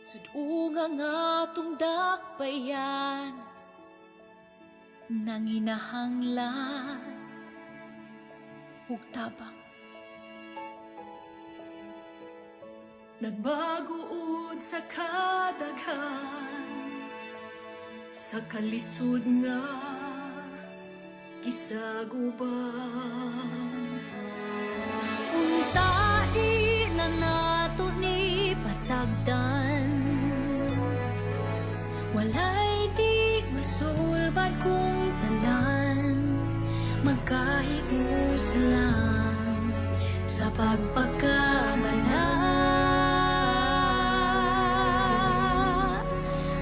Sudunga nga dakbayan nang inahanglan ug tabang. Nagbaguod sa kadaghan, sa kalisod nga gisaguban. Unta di na nato ni pasagdan, walay di masulbad kung tanan, magkahigos lang sa pagpagkamana.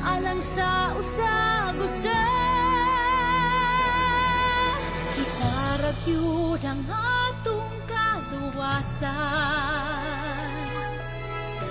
Alang sa usag-usa, kita ragyud ang atong kaluwasan.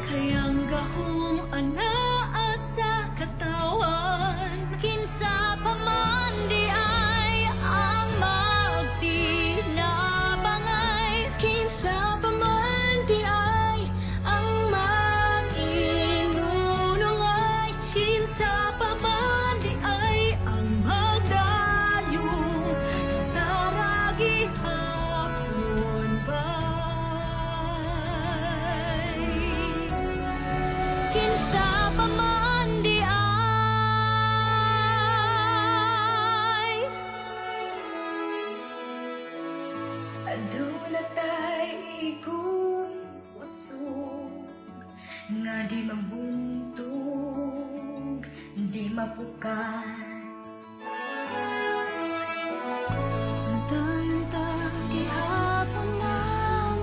Kayang gahom anaa sa katawan, kinsa pa man di ay ang magtinabangay, kinsa pa man di ay ang mag-inunungay, kinsa pa man di ay ang magdayong, kita ragi hapon bay. Kinsa pa man di ay Aduna tay igong usog nga di mabuntog, di mapukan. Antayon ta gihapon nga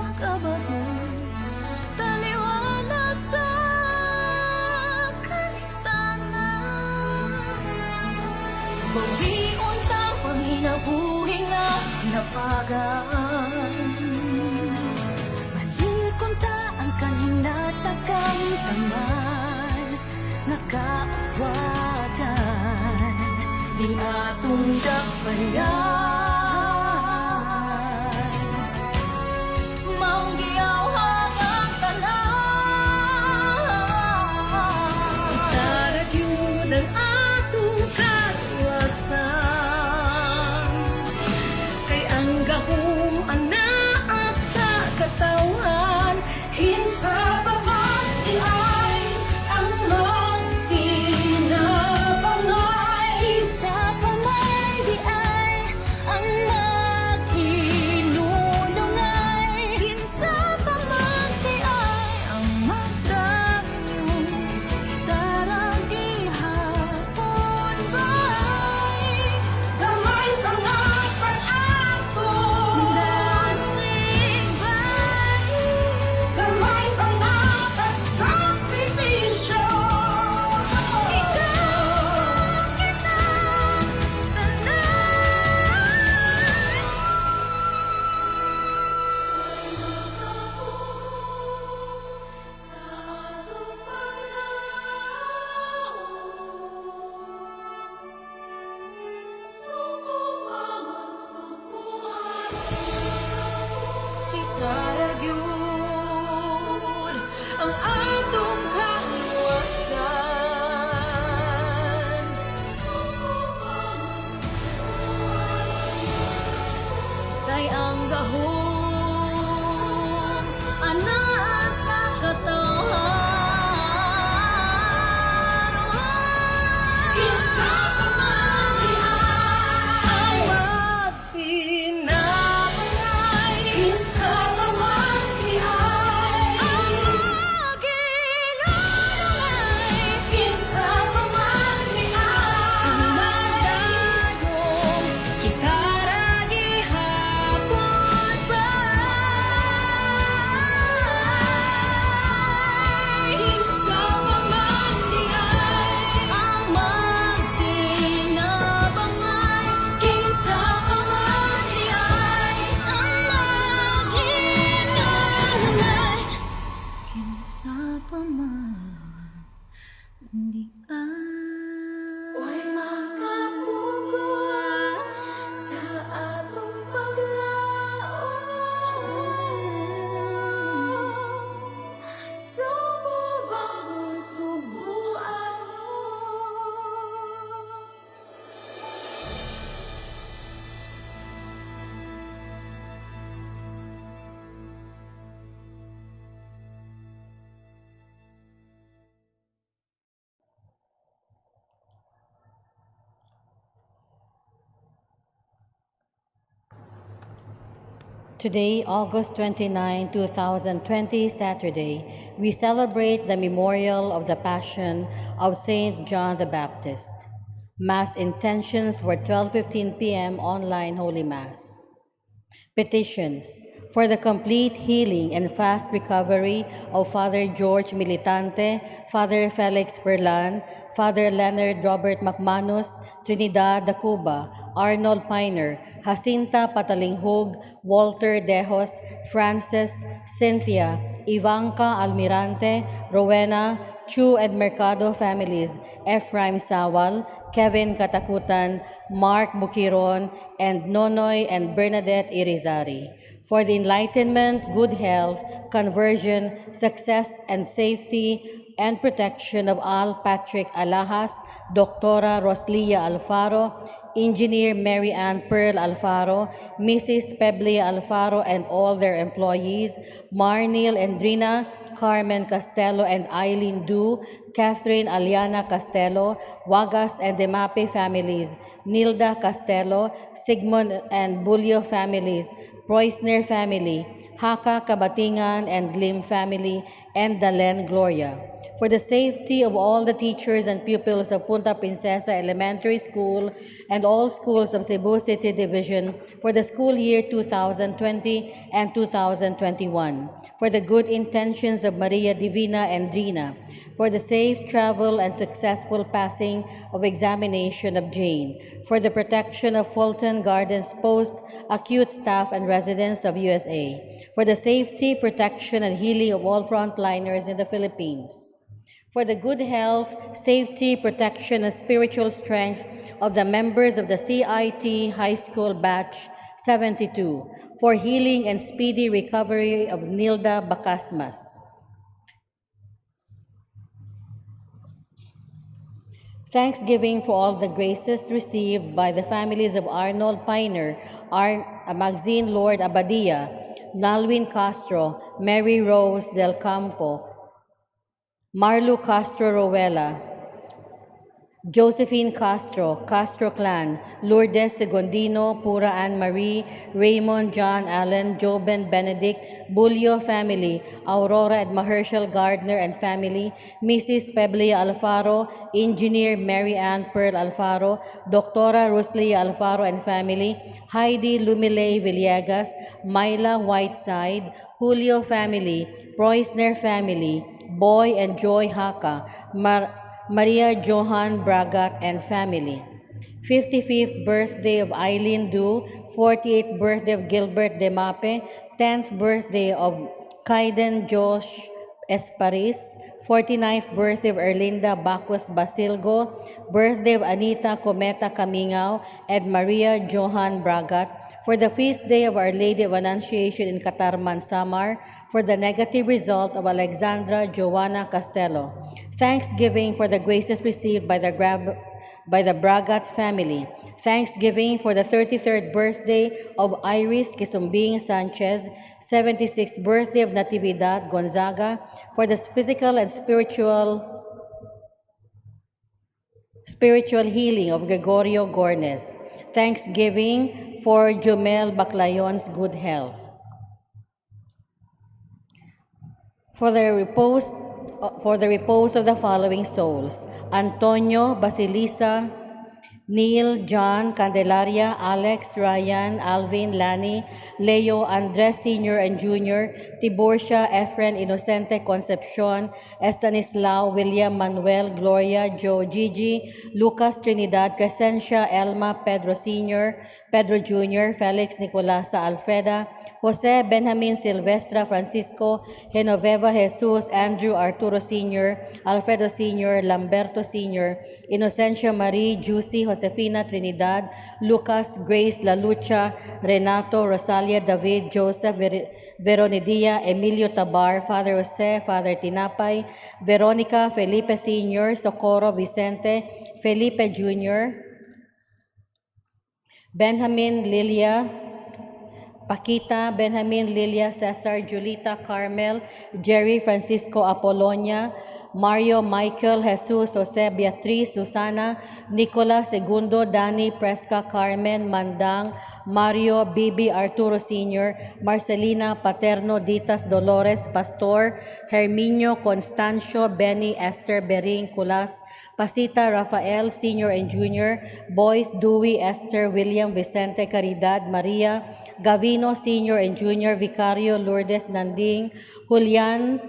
mag-abot mo, taliwala sa kalistanan. Bawion ta panginabuhi nga napagaan, balikon ta ang kaninatagang taman, nakaaswadan di atong dakbayan. Maong giyawhang ang tanan, sarag yun ang atong kaluwasan. Kay ang gahom anaa sa katawan, kinsa pa man di ay ang magtinabangay, kinsa pa man di ay ang mag-inunungay, kinsa pa man di ay ang magdayong, daragi hapon bay. Gamay pa nga pag-ato, Dasig bay, gamay pa nga pagsakripisyo. ikaw ang kitang tanan. Sa atong paglaom, subuan Kita ragyud ang atong kaluwasan. Kay ang gahom anaa sa katawan, kinsa pa man di ang magtinabangay, kinsa pa man di ang mag-inunungay, kinsa pa man di ang magdayong, kita ragi hapon bay. Today, August 29, 2020, Saturday, we celebrate the memorial of the Passion of Saint John the Baptist. Mass intentions for 12:15 p.m. online Holy Mass. Petitions for the complete healing and fast recovery of Father George Militante, Father Felix Perlan, Father Leonard Robert McManus, Trinidad de Cuba, Arnold Piner, Jacinta Patalinghog, Walter Dejos, Frances, Cynthia, Ivanka Almirante, Rowena, Chu and Mercado families, Ephraim Sawal, Kevin Katakutan, Mark Bukiron, and Nonoy and Bernadette Irizarry. For the enlightenment, good health, conversion, success, and safety and protection of Al Patrick Alahas, Doctora Roslia Alfaro, Engineer Mary Ann Pearl Alfaro, Mrs. Peblia Alfaro, and all their employees, Marnil and Drina, Carmen Castelo and Eileen Du, Catherine Aliana Castelo, Wagas and Demape families, Nilda Castelo, Sigmund and Bulio families, Preussner family, Haka Kabatingan and Lim family, and Dalen Gloria. For the safety of all the teachers and pupils of Punta Princesa Elementary School and all schools of Cebu City Division for the school year 2020 and 2021. For the good intentions of Maria Divina and Drina. For the safe travel and successful passing of examination of Jane. For the protection of Fulton Gardens post-acute staff and residents of USA. For the safety, protection, and healing of all frontliners in the Philippines. For the good health, safety, protection, and spiritual strength of the members of the CIT High School Batch 72, for healing and speedy recovery of Nilda Bacasmas. Thanksgiving for all the graces received by the families of Arnold Piner, Maxine Lord Abadia, Nalwin Castro, Mary Rose Del Campo, Marlu Castro Rowella, Josephine Castro, Castro Clan, Lourdes Segondino, Pura Ann Marie, Raymond John Allen, Joben Benedict, Bulio family, Aurora and Mahershal Gardner and family, Mrs. Peblia Alfaro, Engineer Mary Ann Pearl Alfaro, Doctora Ruslia Alfaro and family, Heidi Lumile Villegas, Myla Whiteside, Julio family, Preussner family, Boy and Joy Haka, Maria Johan Bragat and family. 55th birthday of Eileen Du, 48th birthday of Gilbert Demape, 10th birthday of Kaiden Josh Esparis, 49th birthday of Erlinda Bacus Basilgo, birthday of Anita Cometa Camingao and Maria Johan Bragat, for the feast day of Our Lady of Annunciation in Catarman, Samar, for the negative result of Alexandra Joanna Castello. Thanksgiving for the graces received by the Bragat family. Thanksgiving for the 33rd birthday of Iris Kisumbing Sanchez, 76th birthday of Natividad Gonzaga, for the physical and spiritual healing of Gregorio Gornes. Thanksgiving for Jumel Baclayon's good health. For the repose of the following souls: Antonio, Basilisa, Neil, John, Candelaria, Alex, Ryan, Alvin, Lani, Leo, Andres Sr. and Jr., Tiborcia, Efren, Inocente, Concepcion, Estanislao, William, Manuel, Gloria, Joe, Gigi, Lucas, Trinidad, Crescencia, Elma, Pedro Sr., Pedro Jr., Felix, Nicolasa, Alfreda, Jose, Benjamin, Silvestra, Francisco, Genoveva, Jesus, Andrew, Arturo Sr., Alfredo Sr., Lamberto Sr., Inocencia Marie, Juicy, Josefina, Trinidad, Lucas, Grace, La Lucha, Renato, Rosalia, David, Joseph, Veronidia, Emilio Tabar, Father Jose, Father Tinapay, Veronica, Felipe Sr., Socorro, Vicente, Felipe Jr., Benjamin, Lilia, Paquita, Benjamin, Lilia, Cesar, Julita, Carmel, Jerry, Francisco, Apolonia, Mario Michael Jesus Jose Beatriz Susana Nicolas Segundo Dani Presca Carmen Mandang Mario Bibi Arturo Sr. Marcelina Paterno Ditas Dolores Pastor Herminio Constancio Benny Esther Bering Culas Pasita Rafael Sr. and Jr. Boyce Dewey Esther William Vicente Caridad Maria Gavino Sr. and Jr. Vicario Lourdes Nanding Julian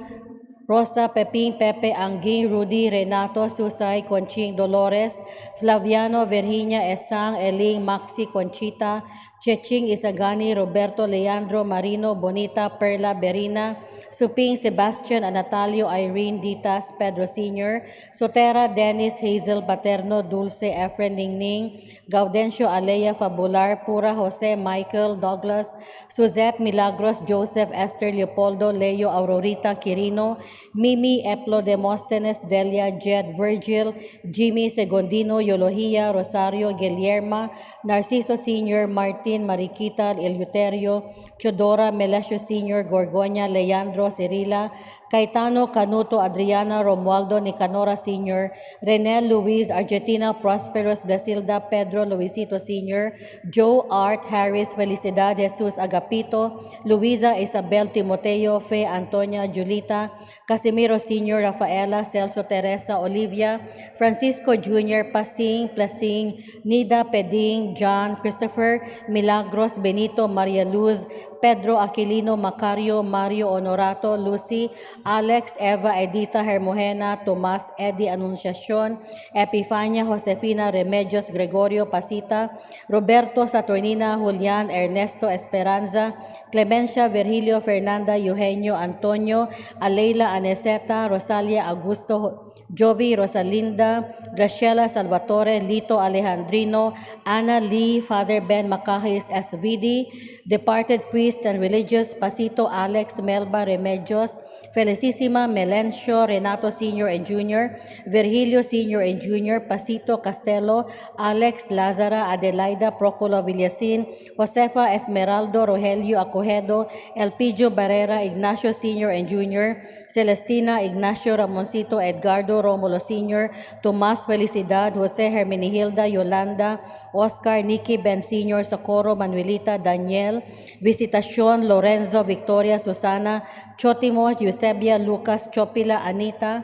Rosa Peping Pepe Anguing Rudy Renato Susay Conching Dolores Flaviano Virginia Esang Eling Maxi Conchita Cheching Isagani Roberto Leandro Marino Bonita Perla Berina Suping Sebastian Anatalio Irene Ditas Pedro Sr. Sotera Dennis Hazel Paterno Dulce Efren Ningning Gaudencio Alea Fabular Pura Jose Michael Douglas Suzette Milagros Joseph Esther Leopoldo Leo Aurorita Quirino Mimi Eplo Demosthenes Delia Jed Virgil Jimmy Segondino Yolohia Rosario Guillerma Narciso Sr. Martin Mariquita Eleuterio Chodora Melesio Sr. Gorgonia Leandro Cirila Caetano Canuto Adriana Romualdo Nicanora Sr. Renel Luis Argentina Prosperos Brasilda Pedro Luisito Sr. Joe Art Harris Felicidad Jesus Agapito Luisa Isabel Timoteo Fe Antonia Julita Casimiro Sr. Rafaela Celso Teresa Olivia Francisco Jr. Pasing Plasing Nida Peding John Christopher Milagros Benito Maria Luz Pedro Aquilino Macario Mario Honorato Lucy Alex Eva Edita Hermogena Tomas Eddie Anunciacion Epifania Josefina Remedios Gregorio Pasita Roberto Saturnina Julian Ernesto Esperanza Clemencia Virgilio Fernanda Eugenio Antonio Aleila Aneseta Rosalia Augusto Jovi Rosalinda, Graciela Salvatore, Lito Alejandrino, Anna Lee, Father Ben Macahis SVD, departed priests and religious, Pasito Alex Melba Remedios, Felicissima Melencio Renato Sr. and Jr., Virgilio Sr. and Jr., Pasito Castelo, Alex Lazara, Adelaida Procolo Villasin, Josefa Esmeraldo Rogelio Acojedo, Elpidio Barrera, Ignacio Sr. and Jr., Celestina Ignacio Ramoncito Edgardo Romulo Sr., Tomas Felicidad, Jose Hermenihilda Yolanda, Oscar Nicky Ben Sr., Socorro Manuelita Daniel, Visitacion Lorenzo Victoria Susana, Chotimo Eusebia Lucas Chopila Anita,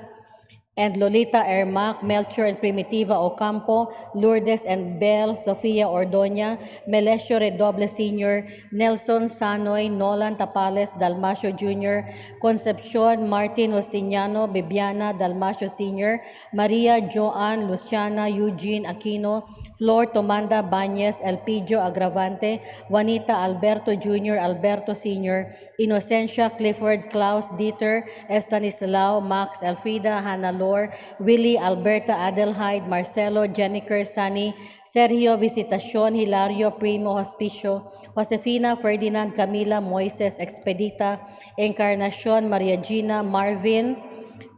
and Lolita Ermac, Melchor and Primitiva Ocampo, Lourdes and Belle, Sofia Ordoña, Melesio Redoble Sr., Nelson Sanoy, Nolan Tapales, Dalmacio Jr., Concepcion Martin Ostiniano, Bibiana Dalmacio Sr., Maria Joan Luciana Eugene Aquino, Flor Tomanda Bañez, Elpidio Agravante, Juanita Alberto Jr., Alberto Sr., Inocencia Clifford Klaus Dieter, Estanislao Max Elfrida Hannah Lor, Willie Alberta Adelheid Marcelo Jennifer Sani, Sergio Visitacion Hilario Primo Hospicio, Josefina Ferdinand Camila Moises Expedita, Encarnacion Maria Gina Marvin,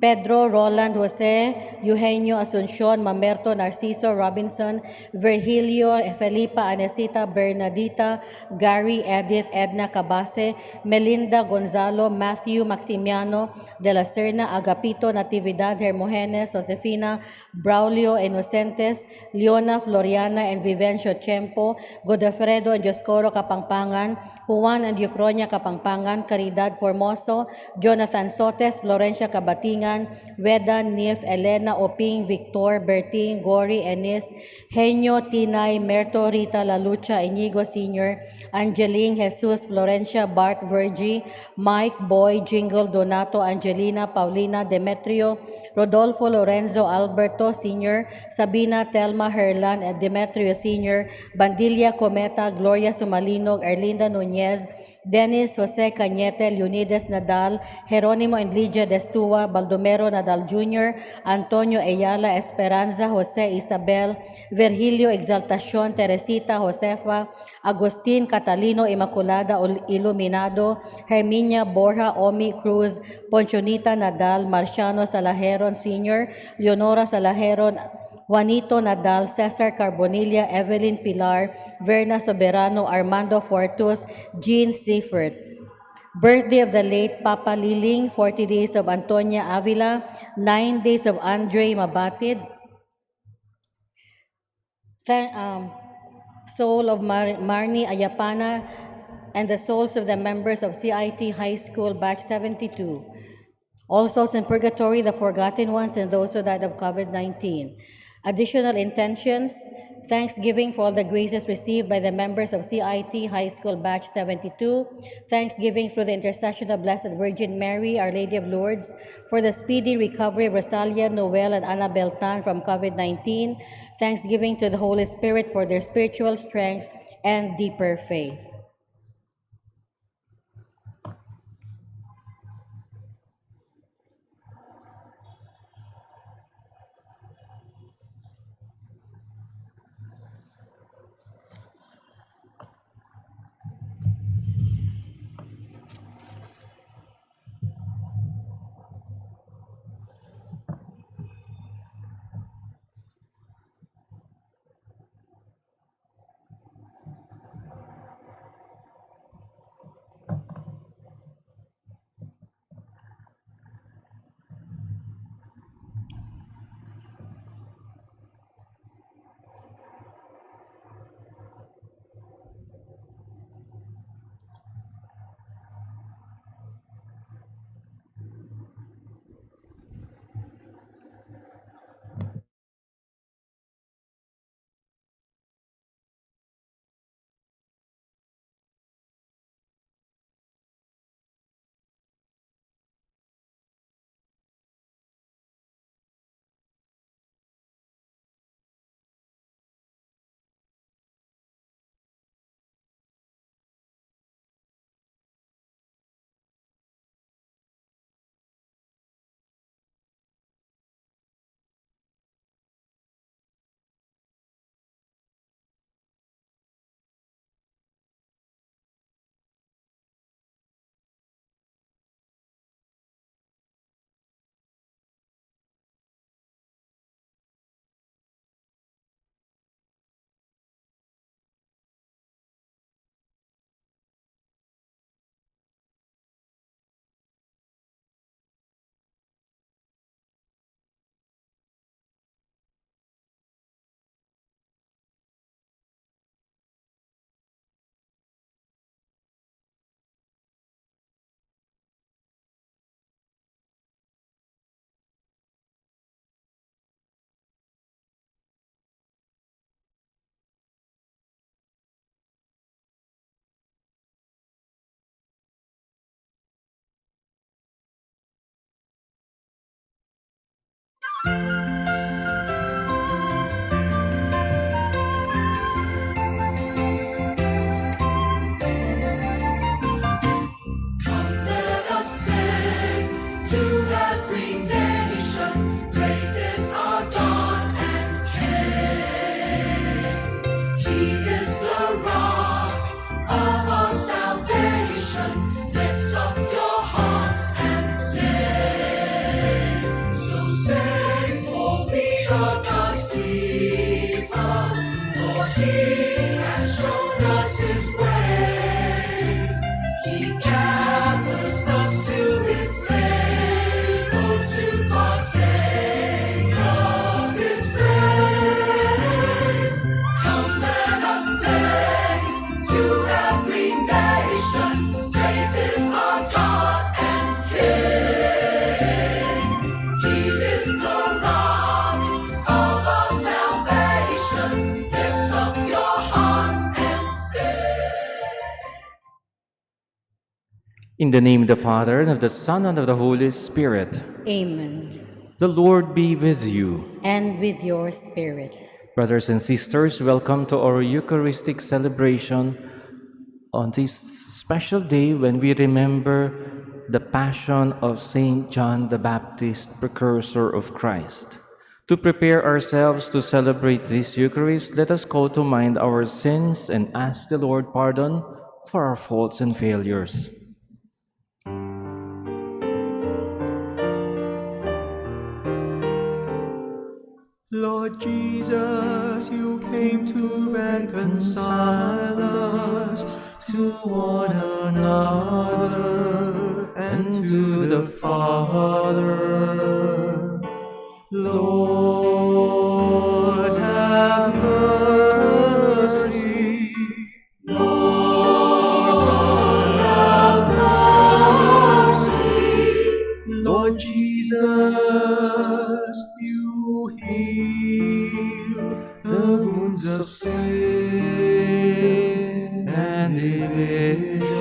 Pedro Roland Jose, Eugenio Asuncion, Mamerto Narciso Robinson, Virgilio Felipa Anesita Bernadita, Gary Edith Edna Cabase, Melinda Gonzalo, Matthew Maximiano de la Serna, Agapito Natividad Hermogenes, Josefina Braulio Inocentes, Leona Floriana and Vivencio Chempo, Godofredo and Joscoro Kapangpangan, Juan and Eufronia Kapangpangan, Caridad Formoso, Jonathan Sotes, Florencia Kabatingan, Weda Nif, Elena Oping, Victor, Berting, Gori, Enis, Henyo, Tinay, Merto, Rita, Lalucha, Inigo Sr., Angeline, Jesus, Florencia, Bart, Virgie, Mike, Boy, Jingle, Donato, Angelina, Paulina, Demetrio, Rodolfo, Lorenzo, Alberto Sr., Sabina, Telma, Herlan, and Demetrio Sr., Bandilla, Cometa, Gloria Sumalinog, Erlinda Nunez, Dennis Jose Cañete, Leonidas Nadal, Jeronimo and Lydia Destua, Baldomero Nadal Jr., Antonio Ayala Esperanza, Jose Isabel, Virgilio Exaltacion, Teresita Josefa, Agustin Catalino Immaculada Iluminado, Herminia Borja Omi Cruz, Ponchonita Nadal, Marciano Salajeron Sr., Leonora Salajeron, Juanito Nadal, Cesar Carbonilla, Evelyn Pilar, Verna Soberano, Armando Fortus, Jean Seifert. Birthday of the late Papa Liling, 40 days of Antonia Avila, 9 days of Andre Mabatid. Soul of Marnie Ayapana, and the souls of the members of CIT High School Batch 72. All souls in purgatory, the forgotten ones, and those who died of COVID-19. Additional intentions, thanksgiving for all the graces received by the members of CIT High School Batch 72. Thanksgiving through the intercession of Blessed Virgin Mary, Our Lady of Lourdes, for the speedy recovery of Rosalia, Noel, and Annabel Tan from COVID-19. Thanksgiving to the Holy Spirit for their spiritual strength and deeper faith. Let us sing to every nation. Great is our God and King. He is the rock of our salvation. Lift up your hearts and sing. So sing, for we are God's people. For He has shown us His ways. He gathers us to His table to partake of His grace. Come, let us sing to every nation. Great is our God and King. He is the rock of our salvation. Lift up your hearts and sing. In the name of the Father, and of the Son, and of the Holy Spirit. Amen. The Lord be with you. And with your spirit. Brothers and sisters, welcome to our Eucharistic celebration on this special day when we remember the Passion of Saint John the Baptist, precursor of Christ. To prepare ourselves to celebrate this Eucharist, let us call to mind our sins and ask the Lord pardon for our faults and failures. Lord Jesus, you came to reconcile us to to one another and to the Father. Lord, have mercy. Lord Jesus, you heal the wounds of sin and division.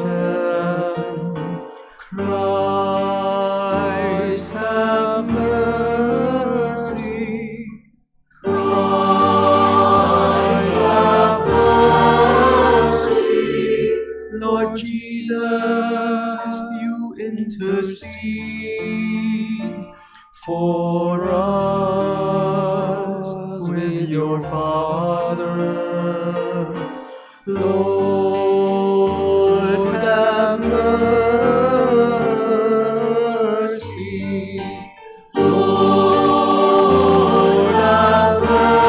Christ, have mercy. Christ, have mercy. Lord Jesus, you intercede for us with your Father. Lord, have mercy. Lord, have mercy.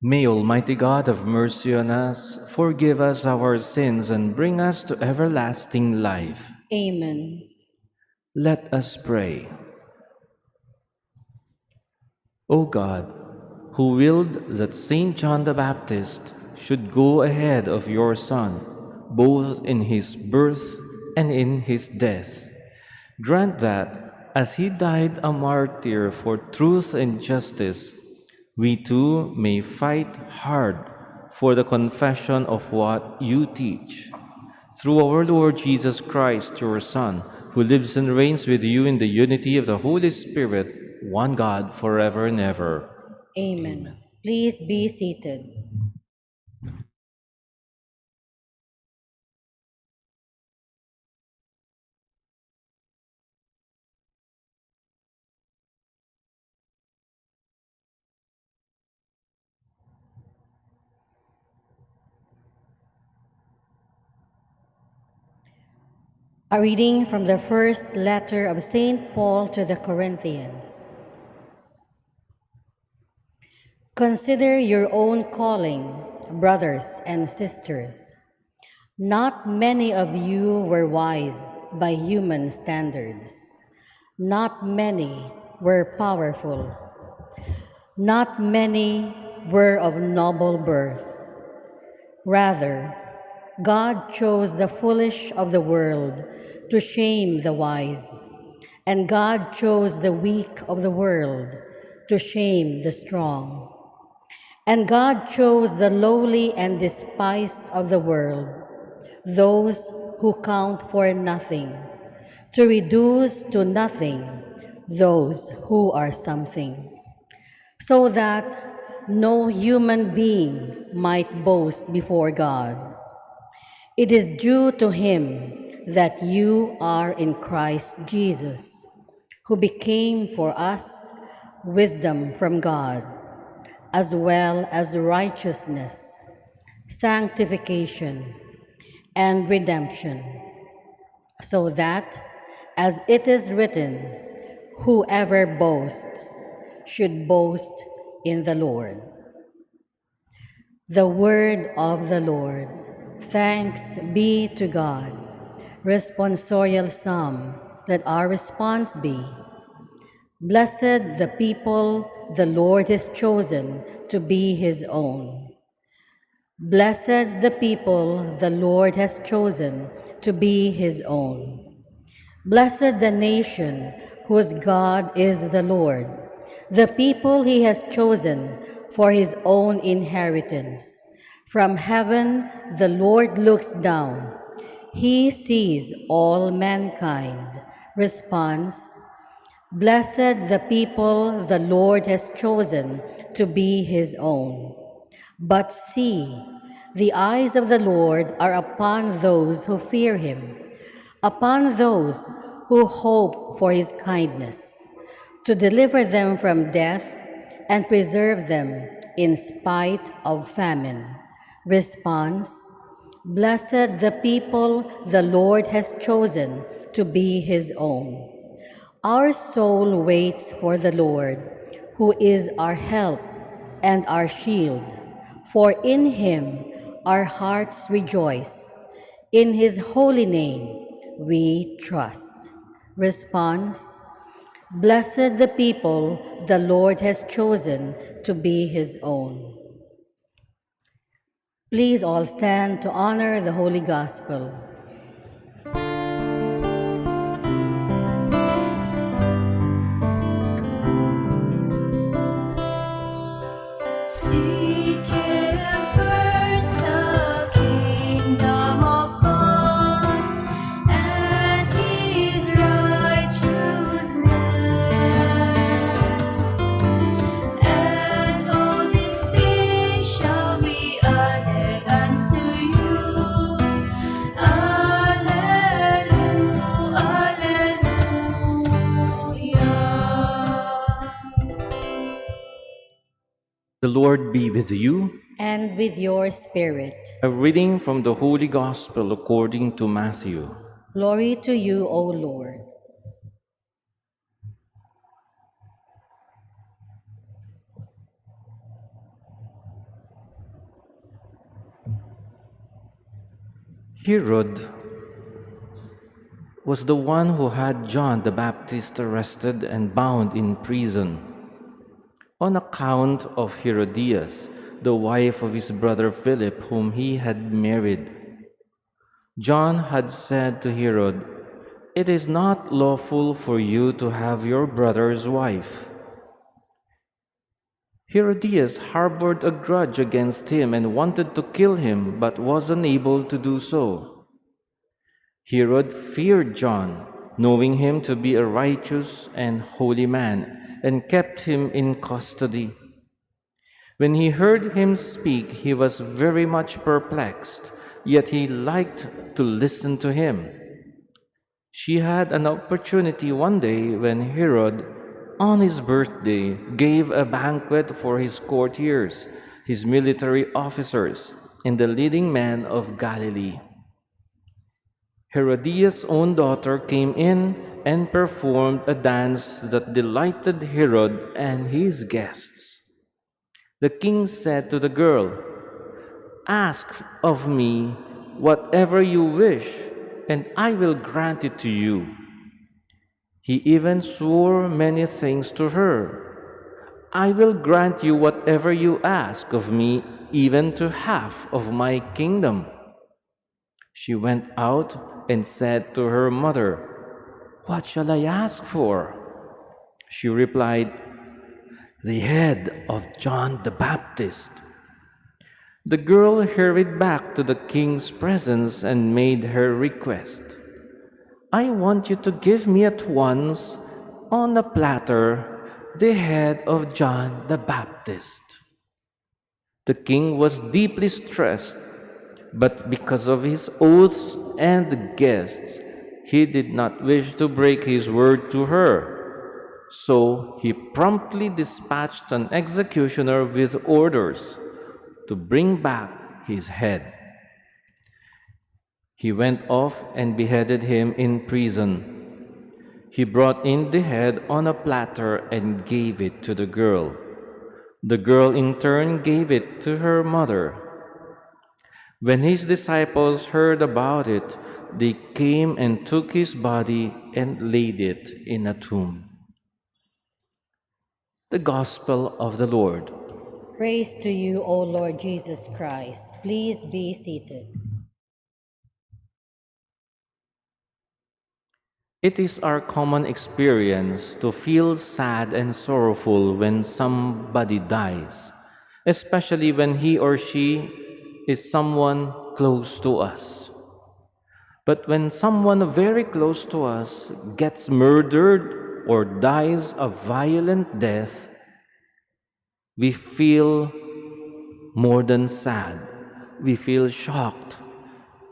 May Almighty God have mercy on us, forgive us our sins, and bring us to everlasting life. Amen. Let us pray. O God, who willed that Saint John the Baptist should go ahead of your Son, both in his birth and in his death, grant that, as he died a martyr for truth and justice, we too may fight hard for the confession of what you teach. Through our Lord Jesus Christ, your Son, who lives and reigns with you in the unity of the Holy Spirit, one God, forever and ever. Amen. Please be seated. A reading from the first letter of St. Paul to the Corinthians. Consider your own calling, brothers and sisters. Not many of you were wise by human standards. Not many were powerful. Not many were of noble birth. Rather, God chose the foolish of the world to shame the wise, and God chose the weak of the world to shame the strong. And God chose the lowly and despised of the world, those who count for nothing, to reduce to nothing those who are something, so that no human being might boast before God. It is due to him that you are in Christ Jesus, who became for us wisdom from God, as well as righteousness, sanctification, and redemption, so that, as it is written, whoever boasts should boast in the Lord. The word of the Lord. Thanks be to God. Responsorial Psalm. Let our response be: Blessed the people the Lord has chosen to be his own. Blessed the people the Lord has chosen to be his own. Blessed the nation whose God is the Lord, the people he has chosen for his own inheritance. From heaven the Lord looks down. He sees all mankind. Response: Blessed the people the Lord has chosen to be his own. But see, the eyes of the Lord are upon those who fear him, upon those who hope for his kindness, to deliver them from death and preserve them in spite of famine. Response: Blessed the people the Lord has chosen to be his own. Our soul waits for the Lord, who is our help and our shield. For in him our hearts rejoice. In his holy name we trust. Response: Blessed the people the Lord has chosen to be his own. Please all stand to honor the Holy Gospel. Seek ye first the kingdom of God and his righteousness, and all these things shall be added unto you. Alleluia, alleluia. The Lord be with you. And with your spirit. A reading from the Holy Gospel according to Matthew. Glory to you, O Lord. Herod was the one who had John the Baptist arrested and bound in prison on account of Herodias, the wife of his brother Philip, whom he had married. John had said to Herod, "It is not lawful for you to have your brother's wife." Herodias harbored a grudge against him and wanted to kill him, but was unable to do so. Herod feared John, knowing him to be a righteous and holy man, and kept him in custody. When he heard him speak, he was very much perplexed, yet he liked to listen to him. She had an opportunity one day when Herod, on his birthday, gave a banquet for his courtiers, his military officers, and the leading men of Galilee. Herodias' own daughter came in and performed a dance that delighted Herod and his guests. The king said to the girl, "Ask of me whatever you wish, and I will grant it to you." He even swore many things to her. "I will grant you whatever you ask of me, even to half of my kingdom." She went out and said to her mother, "What shall I ask for?" She replied, "The head of John the Baptist." The girl hurried back to the king's presence and made her request. "I want you to give me at once, on a platter, the head of John the Baptist." The king was deeply stressed, but because of his oaths and the guests, he did not wish to break his word to her. So he promptly dispatched an executioner with orders to bring back his head. He went off and beheaded him in prison. He brought in the head on a platter and gave it to the girl. The girl in turn gave it to her mother. When his disciples heard about it, they came and took his body and laid it in a tomb. The Gospel of the Lord. Praise to you, O Lord Jesus Christ. Please be seated. It is our common experience to feel sad and sorrowful when somebody dies, especially when he or she is someone close to us. But when someone very close to us gets murdered or dies a violent death, we feel more than sad. We feel shocked,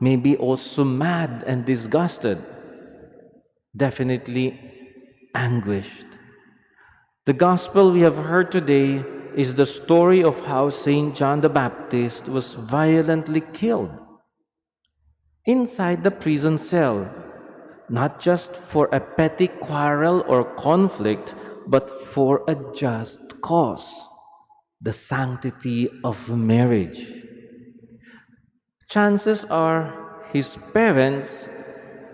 maybe also mad and disgusted, definitely anguished. The gospel we have heard today is the story of how Saint John the Baptist was violently killed inside the prison cell, not just for a petty quarrel or conflict, but for a just cause, the sanctity of marriage. Chances are his parents,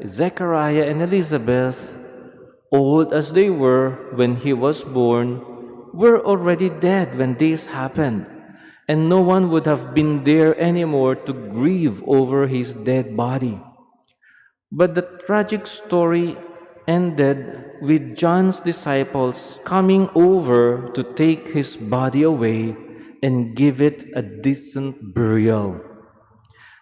Zechariah and Elizabeth, old as they were when he was born, were already dead when this happened, and no one would have been there anymore to grieve over his dead body. But the tragic story ended with John's disciples coming over to take his body away and give it a decent burial.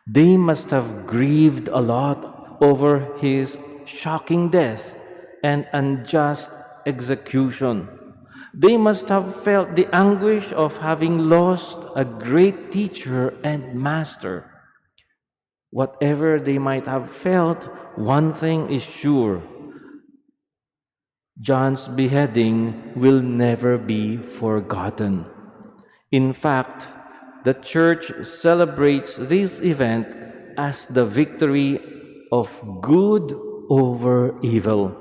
They must have grieved a lot over his shocking death and unjust execution. They must have felt the anguish of having lost a great teacher and master. Whatever they might have felt, one thing is sure: John's beheading will never be forgotten. In fact, the Church celebrates this event as the victory of good over evil.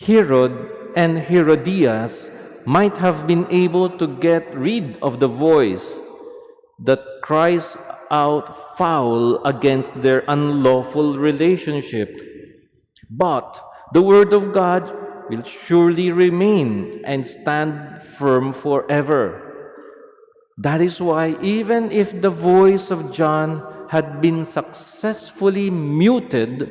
Herod and Herodias might have been able to get rid of the voice that cries out foul against their unlawful relationship, but the Word of God will surely remain and stand firm forever. That is why, even if the voice of John had been successfully muted,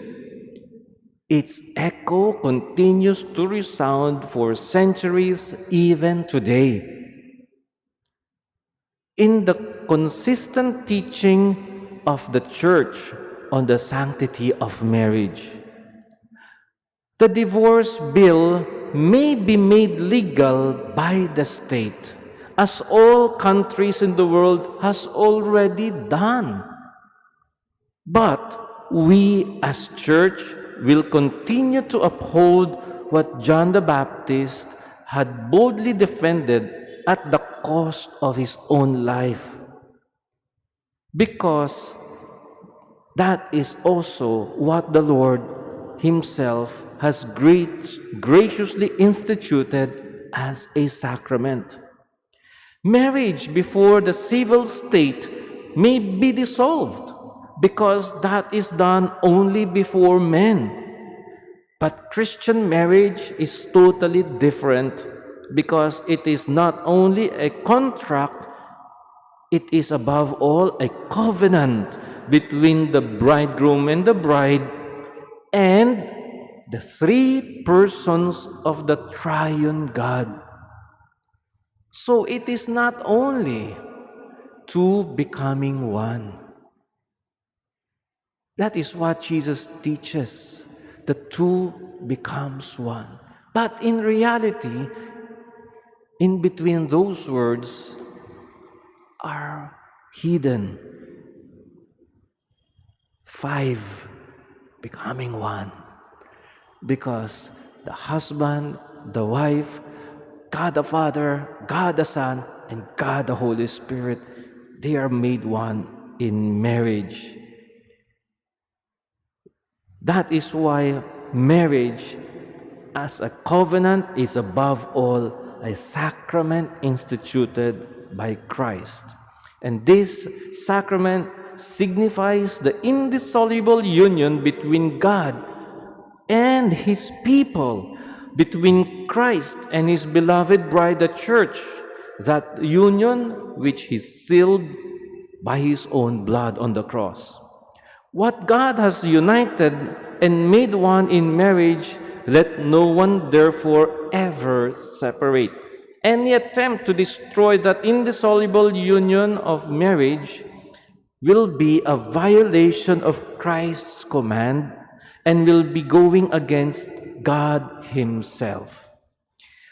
its echo continues to resound for centuries even today. In the consistent teaching of the Church on the sanctity of marriage, the divorce bill may be made legal by the state, as all countries in the world has already done. But we as church will continue to uphold what John the Baptist had boldly defended at the cost of his own life, because that is also what the Lord himself has graciously instituted as a sacrament. Marriage before the civil state may be dissolved because that is done only before men. But Christian marriage is totally different because it is not only a contract, it is above all a covenant between the bridegroom and the bride and the three persons of the triune God. So it is not only two becoming one. That is what Jesus teaches. The two becomes one. But in reality, in between those words are hidden five becoming one. Because the husband, the wife, God the Father, God the Son, and God the Holy Spirit, they are made one in marriage. That is why marriage as a covenant is above all a sacrament instituted by Christ. And this sacrament signifies the indissoluble union between God and His people, between Christ and His beloved bride, the Church, that union which He sealed by His own blood on the cross. What God has united and made one in marriage, let no one therefore ever separate. Any attempt to destroy that indissoluble union of marriage will be a violation of Christ's command and will be going against God Himself.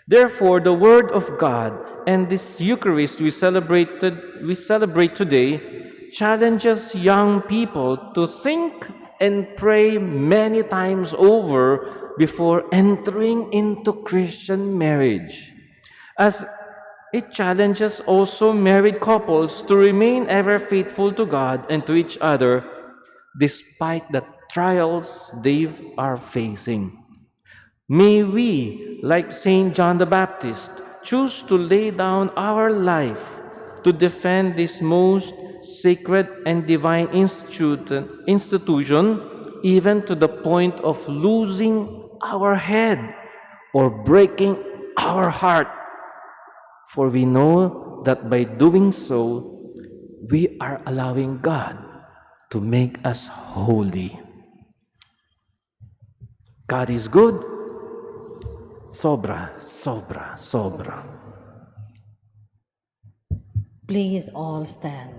Therefore, the Word of God and this Eucharist we celebrate today challenges young people to think and pray many times over before entering into Christian marriage, as it challenges also married couples to remain ever faithful to God and to each other despite the trials they are facing. May we, like Saint John the Baptist, choose to lay down our life to defend this most sacred and divine institution, even to the point of losing our head or breaking our heart. For we know that by doing so, we are allowing God to make us holy. God is good. Sobra, sobra, sobra. Please all stand.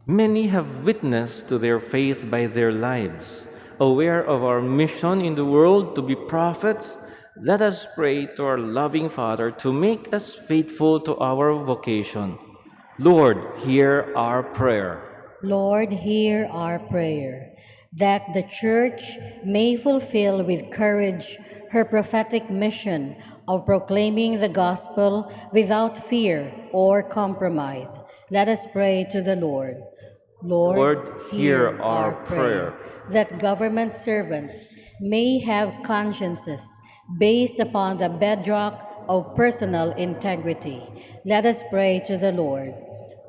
Many have witnessed to their faith by their lives. Aware of our mission in the world to be prophets, let us pray to our loving Father to make us faithful to our vocation. Lord, hear our prayer. Lord, hear our prayer, that the Church may fulfill with courage her prophetic mission of proclaiming the gospel without fear or compromise. Let us pray to the Lord. Lord, hear our prayer. That government servants may have consciences based upon the bedrock of personal integrity. Let us pray to the Lord.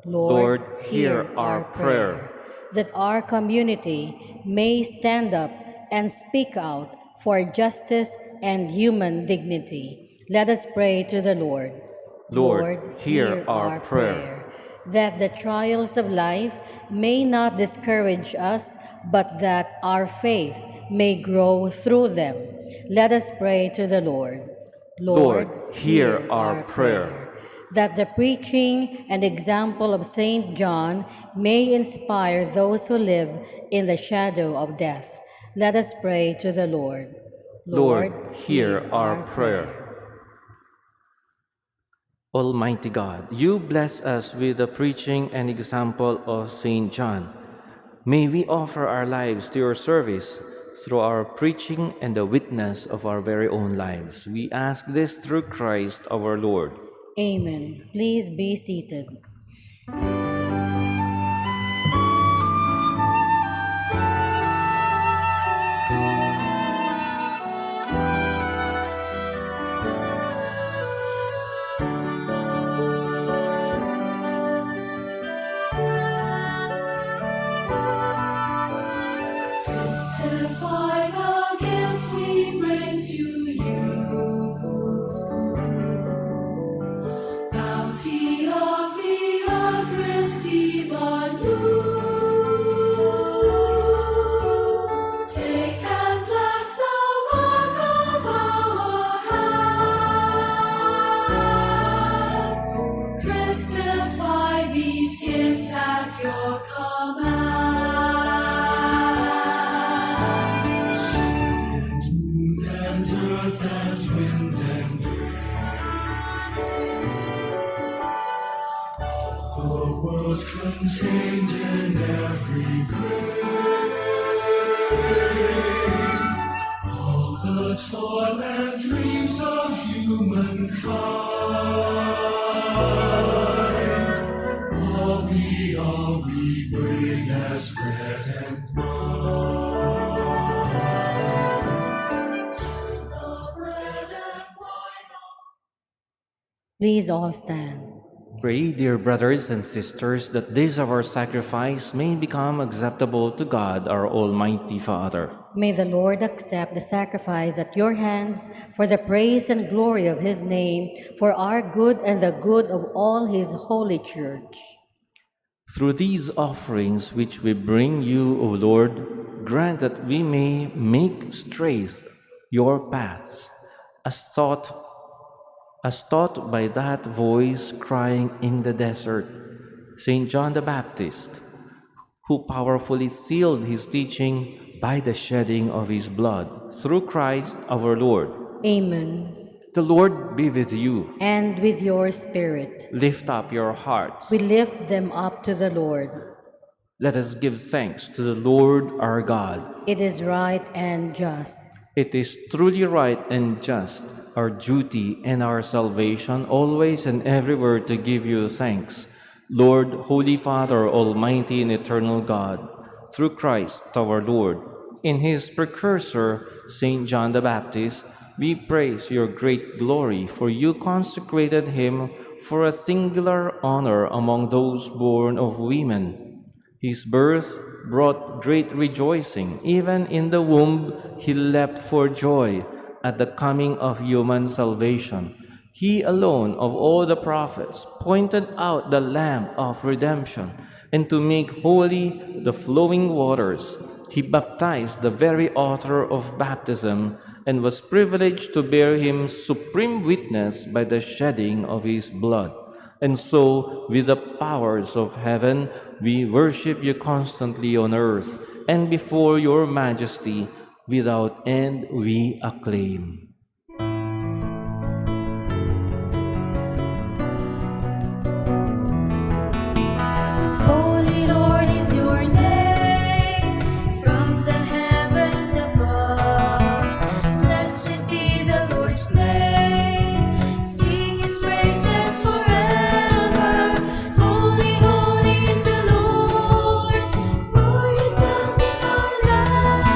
Lord, hear our prayer. That our community may stand up and speak out for justice and human dignity. Let us pray to the Lord. Lord, hear our prayer. That the trials of life may not discourage us, but that our faith may grow through them. Let us pray to the Lord. Lord, hear our prayer. That the preaching and example of Saint John may inspire those who live in the shadow of death. Let us pray to the Lord. Lord, hear our prayer. Almighty God, you bless us with the preaching and example of Saint John. May we offer our lives to your service through our preaching and the witness of our very own lives. We ask this through Christ our Lord. Amen. Please be seated. Testify the gifts we bring to you. Bounty of the earth receive anew. Take and bless the work of our hands. Christify these gifts at your command. And earth and wind and the world's contained in every grain. All the toil and dreams of humankind. All we bring as bread and wine. The bread and wine. Please all stand. Pray, dear brothers and sisters, that this our sacrifice may become acceptable to God, our Almighty Father. May the Lord accept the sacrifice at your hands for the praise and glory of his name, for our good and the good of all his holy church. Through these offerings which we bring you, O Lord, grant that we may make straight your paths, as taught by that voice crying in the desert, Saint John the Baptist, who powerfully sealed his teaching by the shedding of his blood, through Christ our Lord. Amen. The Lord be with you. And with your spirit, Lift up your hearts. we lift them up to the Lord. Let us give thanks to the Lord our God. It is right and just. It is truly right and just, our duty and our salvation, always and everywhere to give you thanks, Lord, Holy Father, Almighty and Eternal God, through Christ our Lord, in his precursor, Saint John the Baptist, we praise your great glory, for you consecrated him for a singular honor among those born of women. His birth brought great rejoicing. Even in the womb, he leapt for joy at the coming of human salvation. He alone of all the prophets pointed out the lamp of redemption, and to make holy the flowing waters, he baptized the very author of baptism and was privileged to bear him supreme witness by the shedding of his blood. And so, with the powers of heaven, we worship you constantly on earth, and before your majesty, without end, we acclaim. Holy Lord is your name, from the heavens above. Blessed be the Lord's name, sing his praises forever. Holy, holy is the Lord, for he dwells in our land.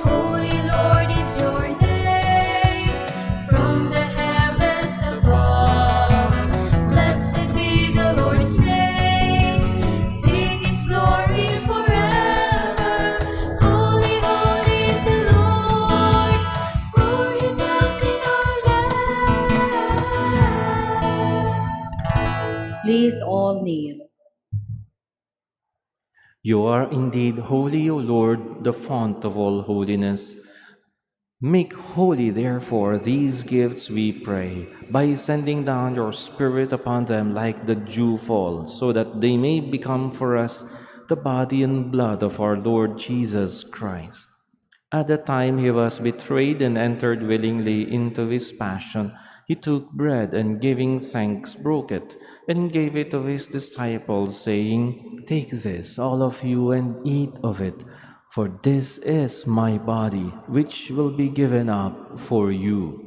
Holy Lord is your name, from the heavens above. Blessed be the Lord's name, sing his glory forever. Holy, holy is the Lord, for he dwells in our land. Please all kneel. You are indeed holy, O Lord, the fount of all holiness. Make holy, therefore, these gifts, we pray, by sending down your Spirit upon them like the dew fall, so that they may become for us the body and blood of our Lord Jesus Christ. At the time he was betrayed and entered willingly into his passion, he took bread and giving thanks broke it and gave it to his disciples, saying, "Take this, all of you, and eat of it, for this is my body, which will be given up for you."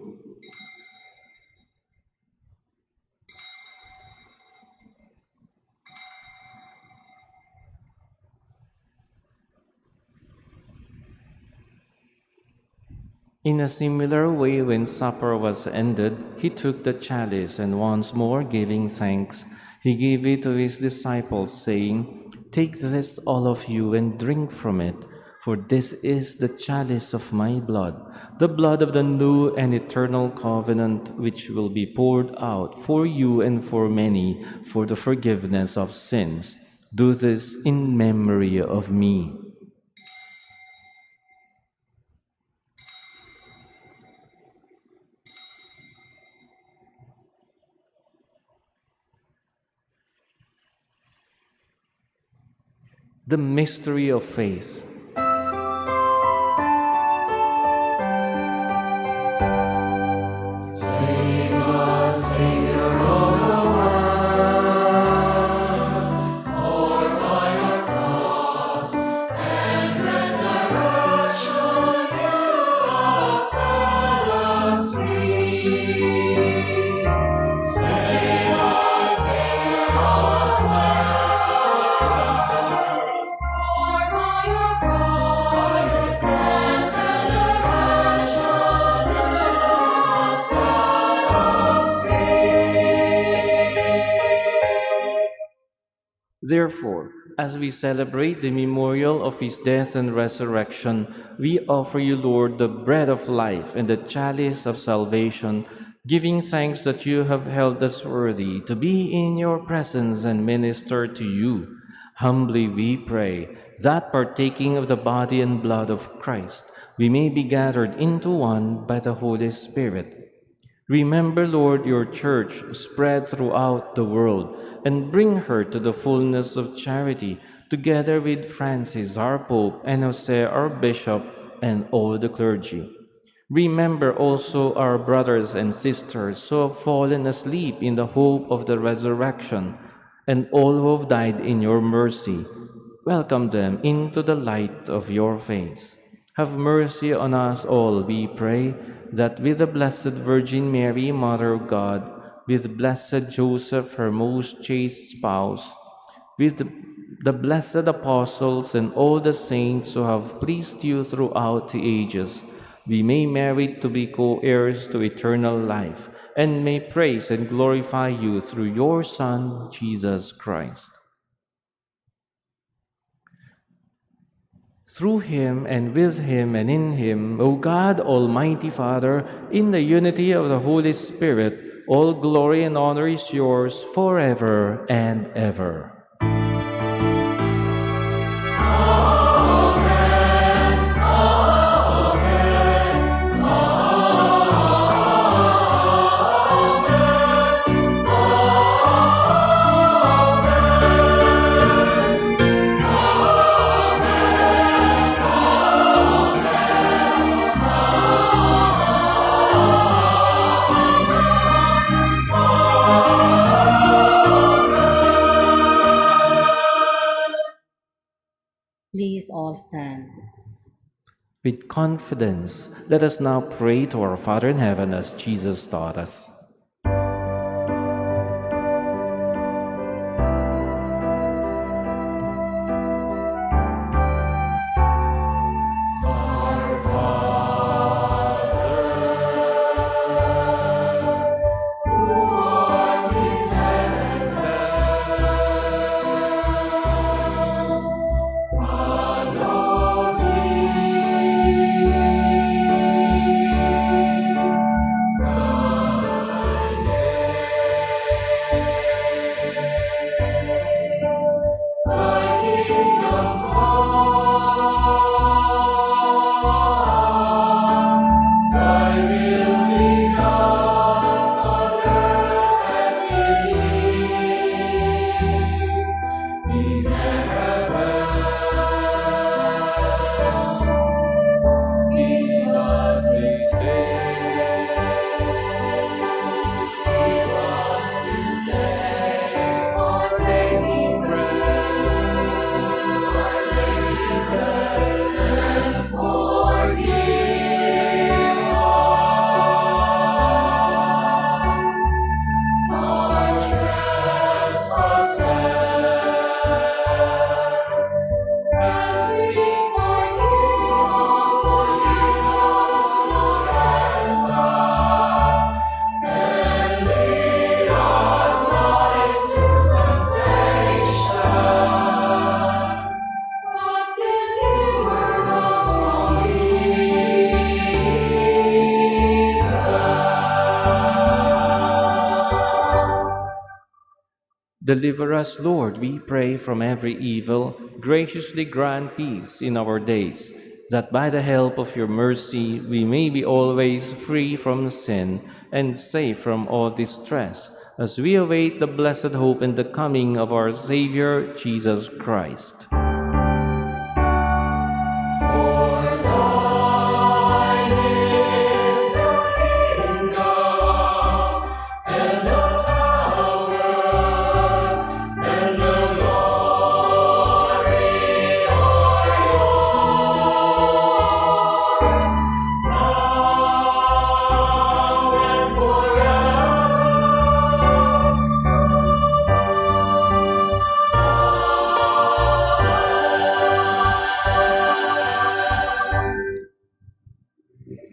In a similar way, when supper was ended, he took the chalice, and once more giving thanks, he gave it to his disciples, saying, "Take this, all of you, and drink from it, for this is the chalice of my blood, the blood of the new and eternal covenant, which will be poured out for you and for many for the forgiveness of sins. Do this in memory of me." The mystery of faith. Sing us, Savior of the world, for by your cross and resurrection you have set us free. Save us, Savior of servants, for by your cross and resurrection you have set us free. Therefore, as we celebrate the memorial of his death and resurrection, we offer you, Lord, the bread of life and the chalice of salvation, giving thanks that you have held us worthy to be in your presence and minister to you. Humbly we pray that, partaking of the body and blood of Christ, we may be gathered into one by the Holy Spirit. Remember, Lord, your church spread throughout the world, and bring her to the fullness of charity, together with Francis, our Pope, and Jose, our Bishop, and all the clergy. Remember also our brothers and sisters who have fallen asleep in the hope of the resurrection, and all who have died in your mercy. Welcome them into the light of your face. Have mercy on us all, we pray, that with the Blessed Virgin Mary, Mother of God, with blessed Joseph, her most chaste spouse, with the blessed apostles and all the saints who have pleased you throughout the ages, we may merit to be co-heirs to eternal life, and may praise and glorify you through your Son, Jesus Christ. Through him, and with him, and in him, O God, Almighty Father, in the unity of the Holy Spirit, all glory and honor is yours forever and ever. Please all stand. With confidence, let us now pray to our Father in heaven as Jesus taught us. Deliver us, Lord, we pray, from every evil. Graciously grant peace in our days, that by the help of your mercy we may be always free from sin and safe from all distress, as we await the blessed hope and the coming of our Savior, Jesus Christ.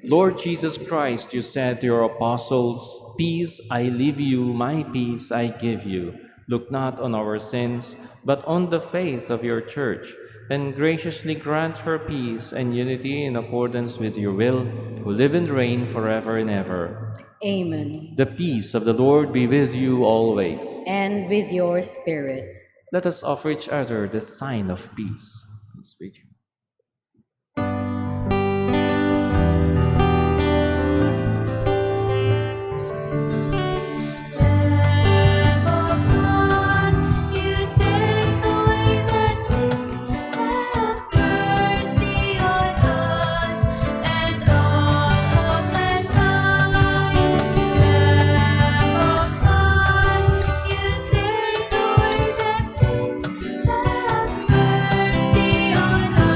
Lord Jesus Christ, you said to your apostles, "Peace I leave you, my peace I give you. Look not on our sins, but on the faith of your church, and graciously grant her peace and unity in accordance with your will, who live and reign forever and ever." Amen. The peace of the Lord be with you always. And with your spirit. Let us offer each other the sign of peace. Lamb of God, you take away the sins. Have mercy on us and all of mankind. Lamb of God, you take away the sins. Have mercy on us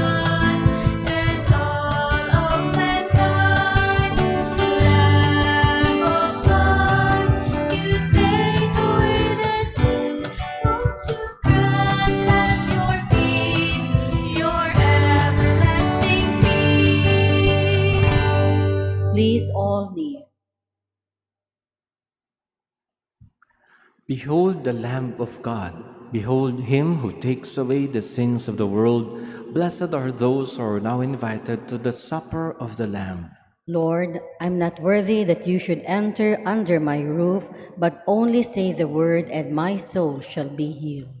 Behold the Lamb of God. Behold him who takes away the sins of the world. Blessed are those who are now invited to the supper of the Lamb. Lord, I'm not worthy that you should enter under my roof, but only say the word, and my soul shall be healed.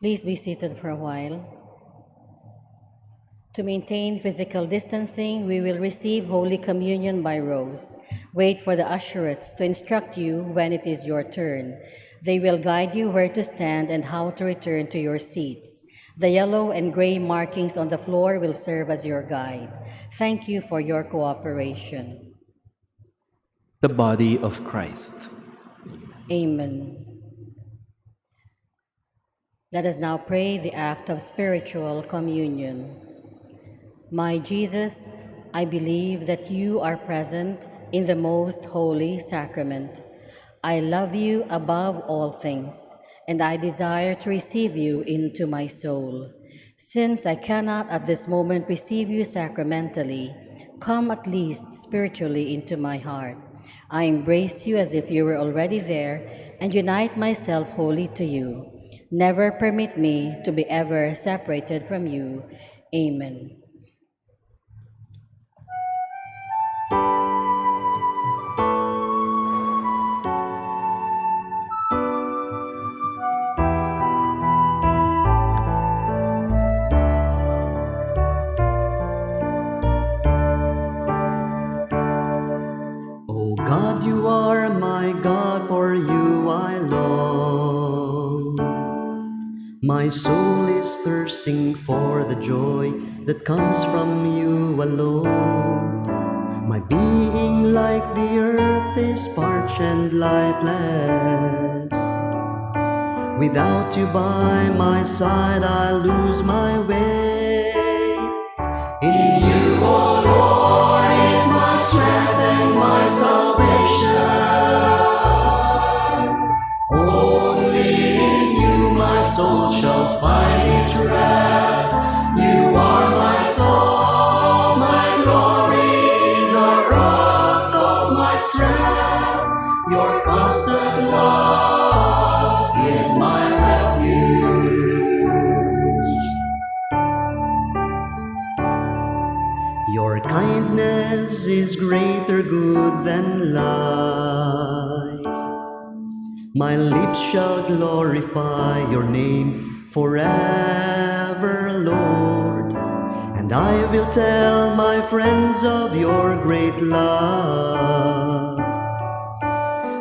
Please be seated for a while. To maintain physical distancing, we will receive Holy Communion by rows. Wait for the usherettes to instruct you when it is your turn. They will guide you where to stand and how to return to your seats. The yellow and gray markings on the floor will serve as your guide. Thank you for your cooperation. The body of Christ. Amen. Let us now pray the act of spiritual communion. My Jesus, I believe that you are present in the most holy sacrament. I love you above all things, and I desire to receive you into my soul. Since I cannot at this moment receive you sacramentally, come at least spiritually into my heart. I embrace you as if you were already there and unite myself wholly to you. Never permit me to be ever separated from you. Amen. O God, you are my God, for you I long. My soul is thirsting for the joy that comes from you alone. My being, like the earth, is parched and lifeless. Without you by my side, I lose my way. In you, O Lord, is my strength and my salvation. Only in you my soul shall find its rest. You are my song, my glory, the rock of my strength. Your constant love is my refuge. Your kindness is greater good than life. My lips shall glorify your name forever, Lord. And I will tell my friends of your great love,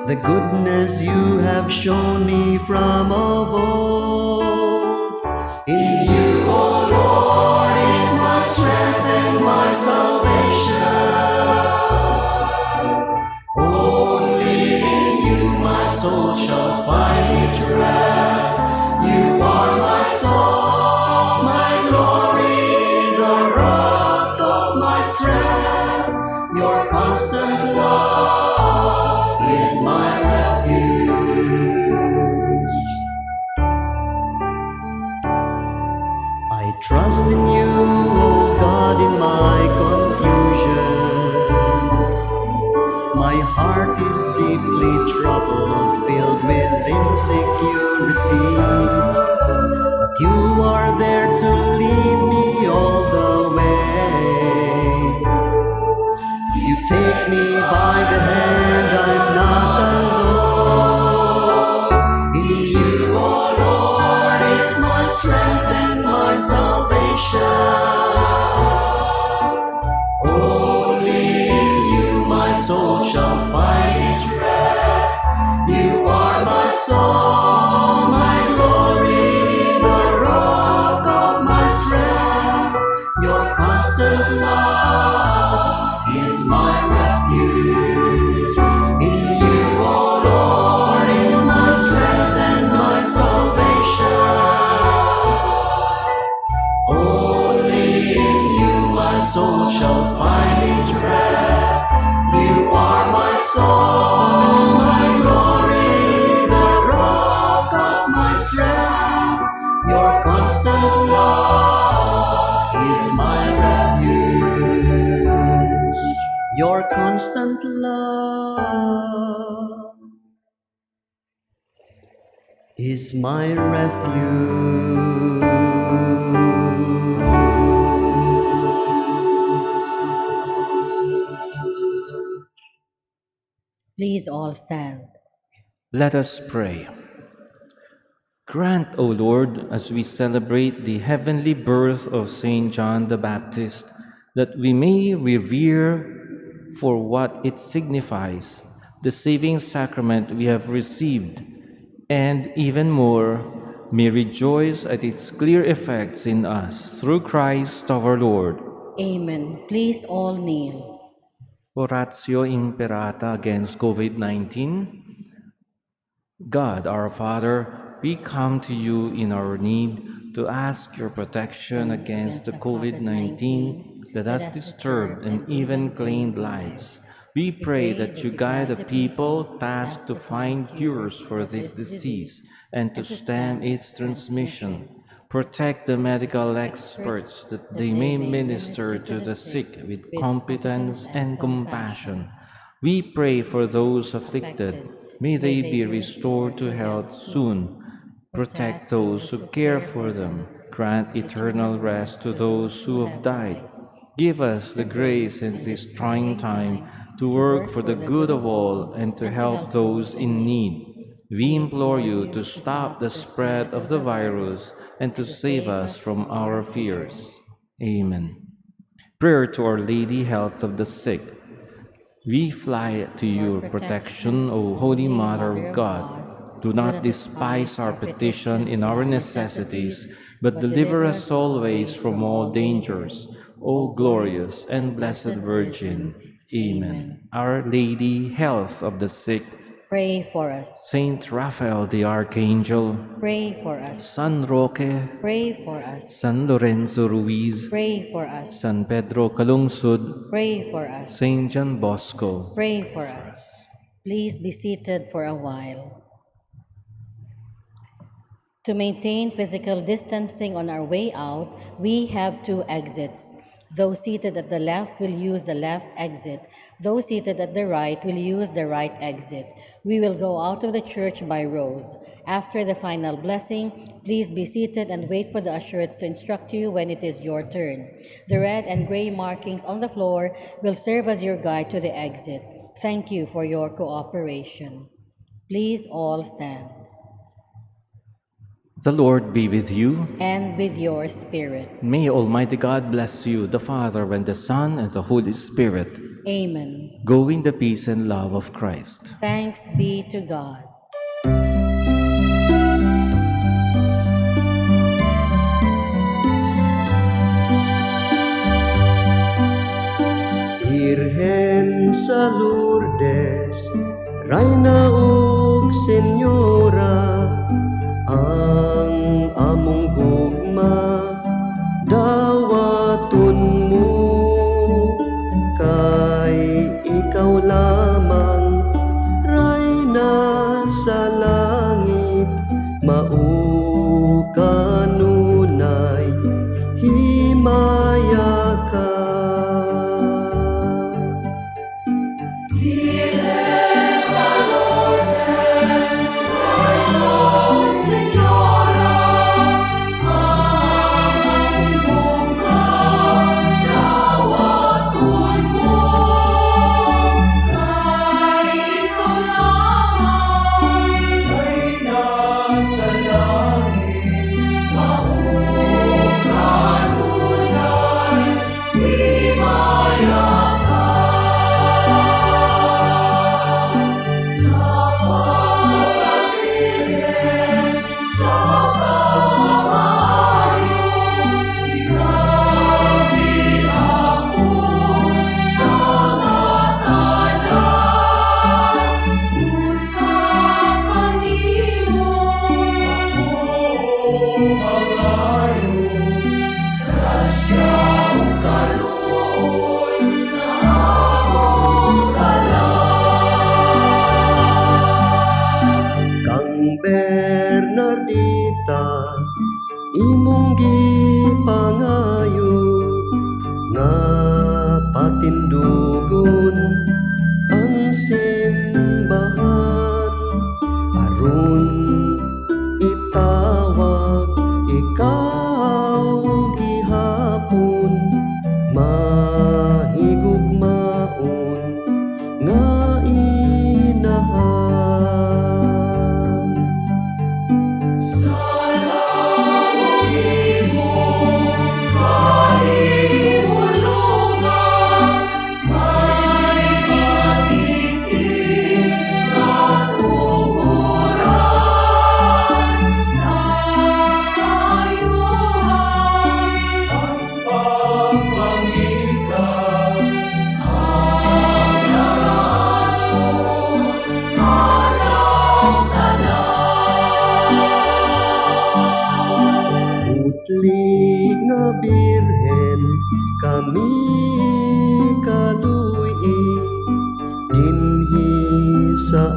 the goodness you have shown me from of old. In you, O Lord, is my strength and my salvation. Only in you my soul shall find its rest. You are my song, my glory, the rock of my strength. Your constant love is my refuge. I trust in you, O God, in my confusion. My heart is deeply troubled, filled with insecurities. But you are there to lead me all the way. You take me by the hand, I'm not alone. In you, O Lord, is my strength and my salvation. Only in you my soul shall find its rest. You are my song, my glory, the rock of my strength. Your constant love is my refuge. In you, O Lord, is my strength and my salvation. Only your constant love is my refuge. Please all stand. Let us pray. Grant, O Lord, as we celebrate the heavenly birth of Saint John the Baptist, that we may revere for what it signifies, the saving sacrament we have received, and even more, may rejoice at its clear effects in us, through Christ our Lord. Amen. Please all kneel. Oratio Imperata against COVID-19. God, our Father, we come to you in our need to ask your protection against the COVID-19 that has disturbed and even claimed lives. We pray that you guide the people tasked to find cures for this disease and to stem its transmission. Protect the medical experts that they may minister to the sick with competence and compassion. We pray for those afflicted. May they be restored to health soon. Protect those who care for them. Grant eternal rest to those who have died. Give us the grace in this trying time to work for the good of all and to help those in need. We implore you to stop the spread of the virus and to save us from our fears. Amen. Prayer to Our Lady, Health of the Sick. We fly to your protection, O Holy Mother of God. Do not despise our petition in our necessities, but deliver us always from all dangers, O glorious and blessed Virgin. Amen. Our Lady, Health of the Sick. Pray for us. Saint Raphael the Archangel. Pray for us. San Roque. Pray for us. San Lorenzo Ruiz. Pray for us. San Pedro Calungsod. Pray for us. Saint John Bosco. Pray for us. Please be seated for a while. To maintain physical distancing on our way out, we have two exits. Those seated at the left will use the left exit. Those seated at the right will use the right exit. We will go out of the church by rows. After the final blessing, please be seated and wait for the ushers to instruct you when it is your turn. The red and gray markings on the floor will serve as your guide to the exit. Thank you for your cooperation. Please all stand. The Lord be with you. And with your spirit. May Almighty God bless you, the Father, and the Son, and the Holy Spirit. Amen. Go in the peace and love of Christ. Thanks be to God. Birhen sa Lourdes, Rayna ug Senyora, ang among gugma dawaton mo, kay ikaw lamang Rayna sa langit, mao kanunay himaya ka. kami kaluy dinhi sa